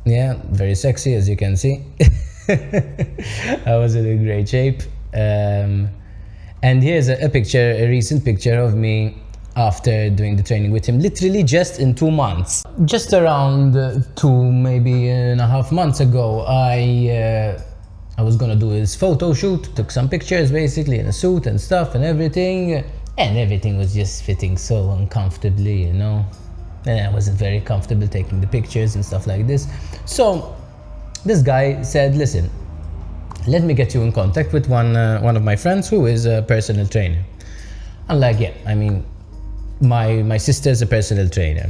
Yeah, very sexy, as you can see. I was in a great shape. And here's a picture, a recent picture of me after doing the training with him, literally just in 2 months. Just around 2, maybe and a half months ago, I was gonna do his photo shoot, took some pictures basically in a suit and stuff and everything was just fitting so uncomfortably, you know. And I wasn't very comfortable taking the pictures and stuff like this. So this guy said, listen, let me get you in contact with one of my friends who is a personal trainer. I'm like, yeah, I mean, my sister is a personal trainer.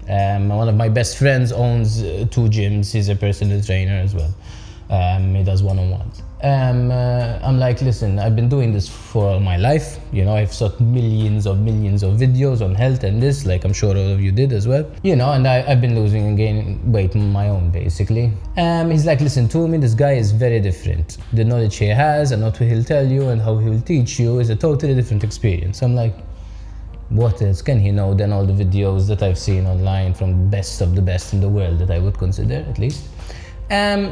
One of my best friends owns 2 gyms. He's a personal trainer as well. He does one-on-ones. I'm like, listen, I've been doing this for all my life. You know, I've shot millions of videos on health and this, like I'm sure all of you did as well. You know, and I've been losing and gaining weight on my own, basically. He's like, listen to me, this guy is very different. The knowledge he has and what he'll tell you and how he'll teach you is a totally different experience. I'm like, what else can he know than all the videos that I've seen online from the best of the best in the world, that I would consider, at least.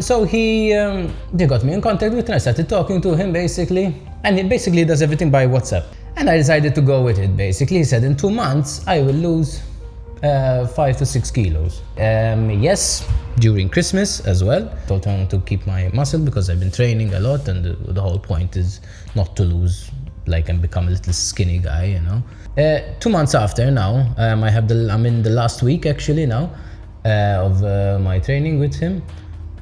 So they got me in contact with, and I started talking to him basically, and he basically does everything by WhatsApp. And I decided to go with it basically. He said in 2 months I will lose 5 to 6 kilos. Yes, during Christmas as well. I told him to keep my muscle because I've been training a lot, and the whole point is not to lose like and become a little skinny guy, you know. 2 months after now, I'm in the last week actually now of my training with him.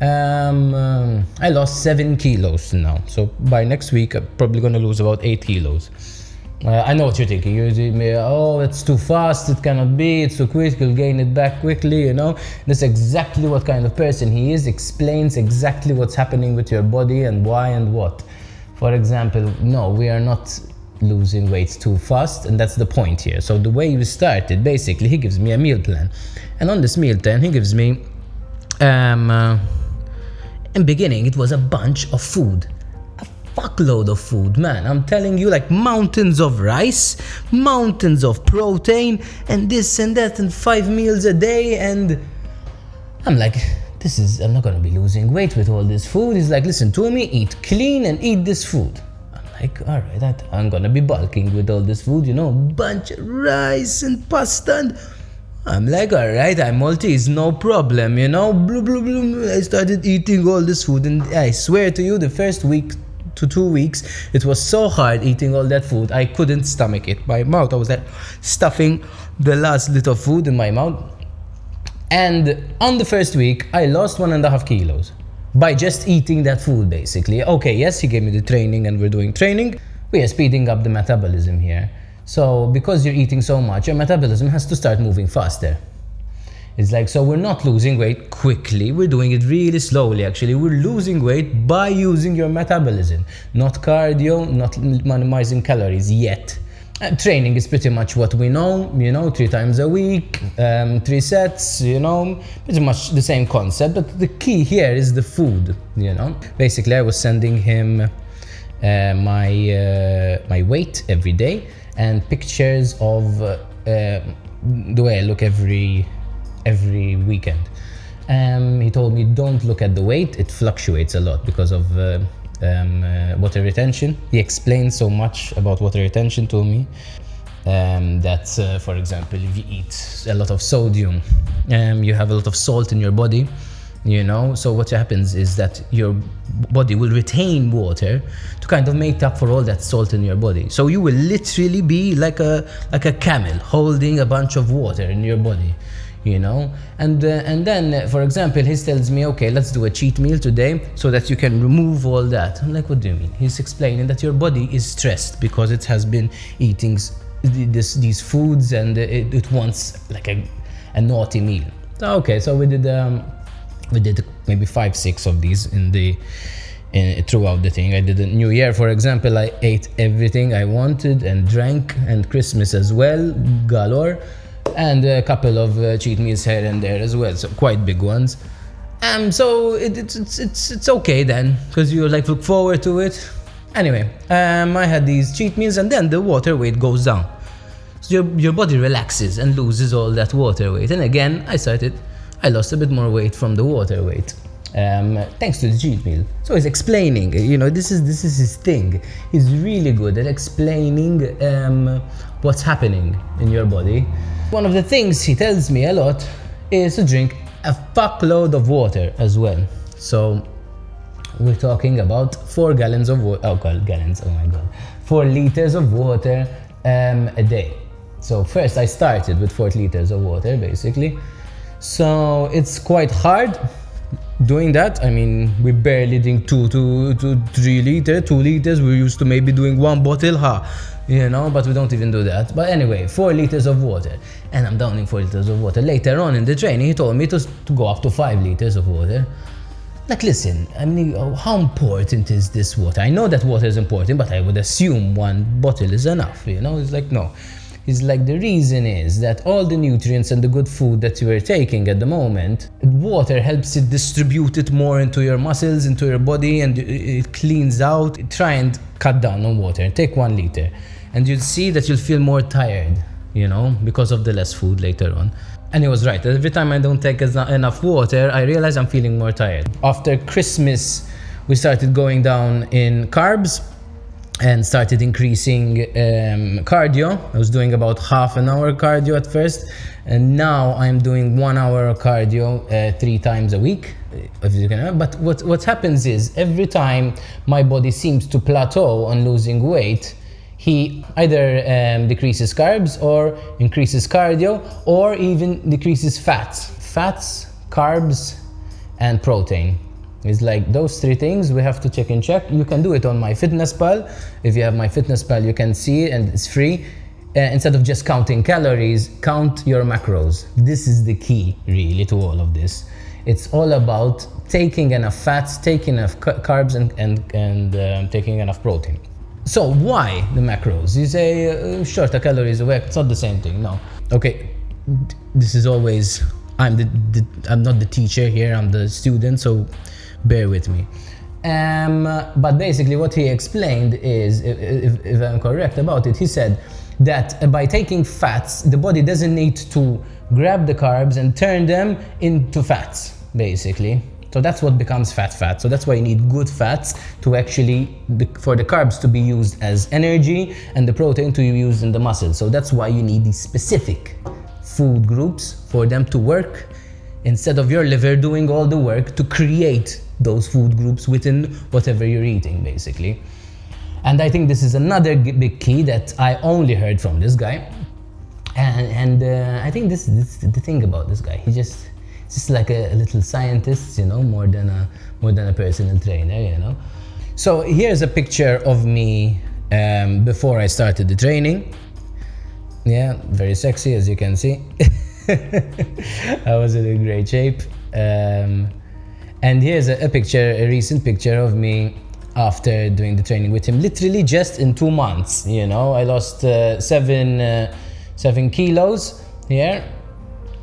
I lost 7 kilos now, so by next week I'm probably gonna lose about 8 kilos. I know what you're thinking. You're thinking, oh, it's too fast, it cannot be, it's too quick, you'll gain it back quickly, you know. That's exactly what kind of person he is, explains exactly what's happening with your body and why and what. For example, no, we are not losing weight too fast, and that's the point here. So the way we started, basically, he gives me a meal plan, and on this meal plan he gives me in beginning it was a bunch of food, a fuckload of food, man. I'm telling you, like mountains of rice, mountains of protein, and this and that, and 5 meals a day. And I'm like, I'm not gonna be losing weight with all this food. He's like, listen to me, eat clean and eat this food. I'm like, all right, I'm gonna be bulking with all this food, you know, bunch of rice and pasta. And I'm like, all right, I'm Maltese, no problem, you know. Blah, blah, blah. I started eating all this food, and I swear to you, the first week to 2 weeks, it was so hard eating all that food. I couldn't stomach it. My mouth, I was like stuffing the last little food in my mouth. And on the first week, I lost 1.5 kilos by just eating that food, basically. Okay, yes, he gave me the training, and we're doing training. We are speeding up the metabolism here. So because you're eating so much, your metabolism has to start moving faster. It's like, so we're not losing weight quickly, we're doing it really slowly actually. We're losing weight by using your metabolism, not cardio, not minimizing calories yet. Training is pretty much what we know, you know, 3 times a week, 3 sets, you know, pretty much the same concept, but the key here is the food, you know. Basically, I was sending him my weight every day, and pictures of the way I look every weekend. He told me, don't look at the weight, it fluctuates a lot because of water retention. He explained so much about water retention to me, that for example, if you eat a lot of sodium, you have a lot of salt in your body, you know. So what happens is that your body will retain water to kind of make up for all that salt in your body. So you will literally be like a camel holding a bunch of water in your body, you know. And then for example, he tells me, okay, let's do a cheat meal today so that you can remove all that. I'm like, what do you mean? He's explaining that your body is stressed because it has been eating these foods, and it wants like a naughty meal. So, okay, so we did maybe 5-6 of these throughout the thing. I did a New Year, for example, I ate everything I wanted and drank, and Christmas as well, galore, and a couple of cheat meals here and there as well, so quite big ones. So it's okay then, because you like look forward to it. Anyway, I had these cheat meals, and then the water weight goes down. So your body relaxes and loses all that water weight. And again, I started I lost a bit more weight from the water weight. Thanks to the cheat meal. So he's explaining, this is his thing. He's really good at explaining what's happening in your body. One of the things he tells me a lot is to drink a fuckload of water as well. So we're talking about 4 gallons of water. Oh god, gallons, oh my god. 4 liters of water a day. So first I started with 4 liters of water basically. So it's quite hard doing that. I mean, we barely drink 2 to 3 liters, 2 liters. We're used to maybe doing 1 bottle, but we don't even do that. But anyway, 4 liters of water. And I'm downing 4 liters of water. Later on in the training, he told me to go up to 5 liters of water. Like, listen, I mean, how important is this water? I know that water is important, but I would assume 1 bottle is enough, It's like, no. It's like the reason is that all the nutrients and the good food that you are taking at the moment, water helps it distribute it more into your muscles, into your body, and it cleans out. Try and cut down on water. Take 1 liter. And you'll see that you'll feel more tired, because of the less food later on. And he was right. Every time I don't take enough water, I realize I'm feeling more tired. After Christmas, we started going down in carbs and started increasing cardio. I was doing about half an hour cardio at first, and now I'm doing 1 hour cardio 3 times a week. But what happens is, every time my body seems to plateau on losing weight, he either decreases carbs or increases cardio, or even decreases fats, carbs, and protein. It's like those 3 things we have to check and check. You can do it on MyFitnessPal. If you have MyFitnessPal, you can see it and it's free. Instead of just counting calories, count your macros. This is the key really to all of this. It's all about taking enough fats, taking enough carbs, and taking enough protein. So why the macros? You say shorter calories away. It's not the same thing. No. Okay. This is always, I'm not the teacher here. I'm the student. So bear with me. But basically what he explained is, if I'm correct about it, he said that by taking fats, the body doesn't need to grab the carbs and turn them into fats, basically. So that's what becomes fat. So that's why you need good fats to actually, for the carbs to be used as energy and the protein to be used in the muscle. So that's why you need these specific food groups for them to work, instead of your liver doing all the work to create those food groups within whatever you're eating, basically. And I think this is another big key that I only heard from this guy. And I think this is the thing about this guy. He's just like a little scientist, more than a personal trainer, So here's a picture of me before I started the training. Yeah, very sexy, as you can see. I was in a great shape. And here's a recent picture of me after doing the training with him, literally just in 2 months. I lost 7 kilos here.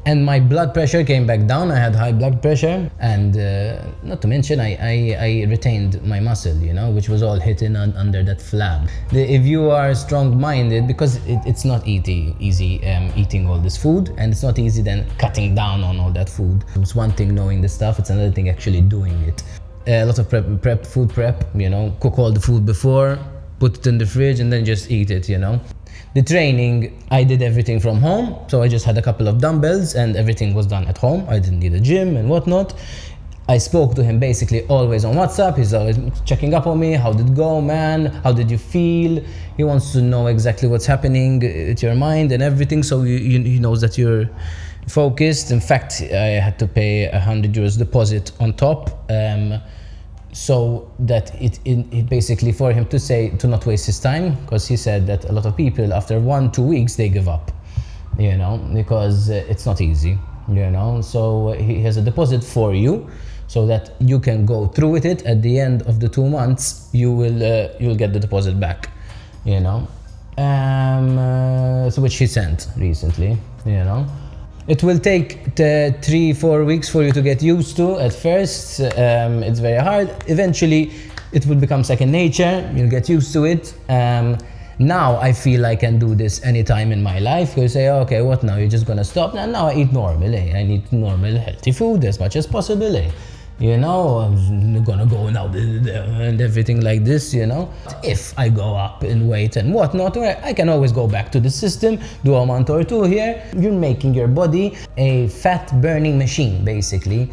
And my blood pressure came back down. I had high blood pressure, and not to mention I retained my muscle, which was all hidden under that flab. If you are strong-minded, because it's not easy eating all this food, and it's not easy then cutting down on all that food. It's one thing knowing the stuff, it's another thing actually doing it. A lot of food prep, cook all the food before, put it in the fridge, and then just eat it, The training, I did everything from home, so I just had a couple of dumbbells and everything was done at home. I didn't need a gym and whatnot. I spoke to him basically always on WhatsApp. He's always checking up on me. How did it go, man? How did you feel? He wants to know exactly what's happening at your mind and everything, so he knows that you're focused. In fact, I had to pay €100 deposit on top. So that it basically, for him to not waste his time, because he said that a lot of people after 1-2 weeks they give up, because it's not easy, So he has a deposit for you, so that you can go through with it. At the end of the 2 months, you'll get the deposit back, So which he sent recently, It will take 3-4 weeks for you to get used to. At first, it's very hard. Eventually, it will become second nature. You'll get used to it. Now I feel I can do this anytime in my life. You say, okay, what now? You're just gonna stop? Now I eat normally. I eat normal, healthy food as much as possible. You know, I'm gonna go now and everything like this, you know. If I go up in weight and whatnot, I can always go back to the system, do a month or two here. You're making your body a fat burning machine, basically.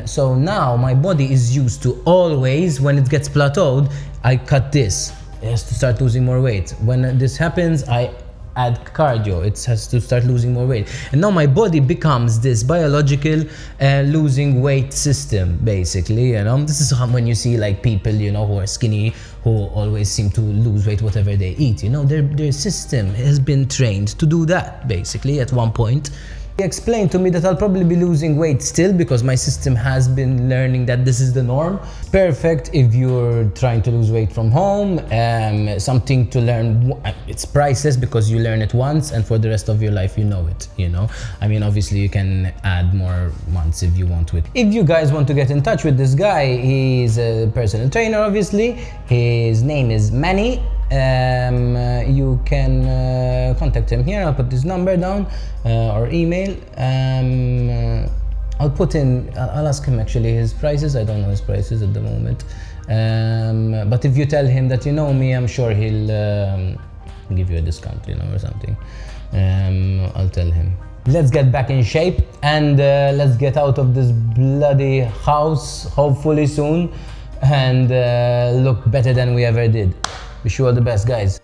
So now my body is used to always, when it gets plateaued, I cut this. It has to start losing more weight. When this happens, I add cardio. It has to start losing more weight. And now my body becomes this biological losing weight system, basically, you know. This is how, when you see like people, you know, who are skinny, who always seem to lose weight whatever they eat, you know, their system has been trained to do that, basically, at one point. He explained to me that I'll probably be losing weight still because my system has been learning that this is the norm. Perfect if you're trying to lose weight from home, something to learn. It's priceless because you learn it once and for the rest of your life you know it, you know. I mean, obviously you can add more months if you want to it. If you guys want to get in touch with this guy, he's a personal trainer, obviously. His name is Manny. You can contact him here. I'll put his number down or email. I'll ask him actually his prices. I don't know his prices at the moment. But if you tell him that you know me, I'm sure he'll give you a discount, you know, or something. I'll tell him. Let's get back in shape and let's get out of this bloody house, hopefully soon, and look better than we ever did. Wish you all the best, guys.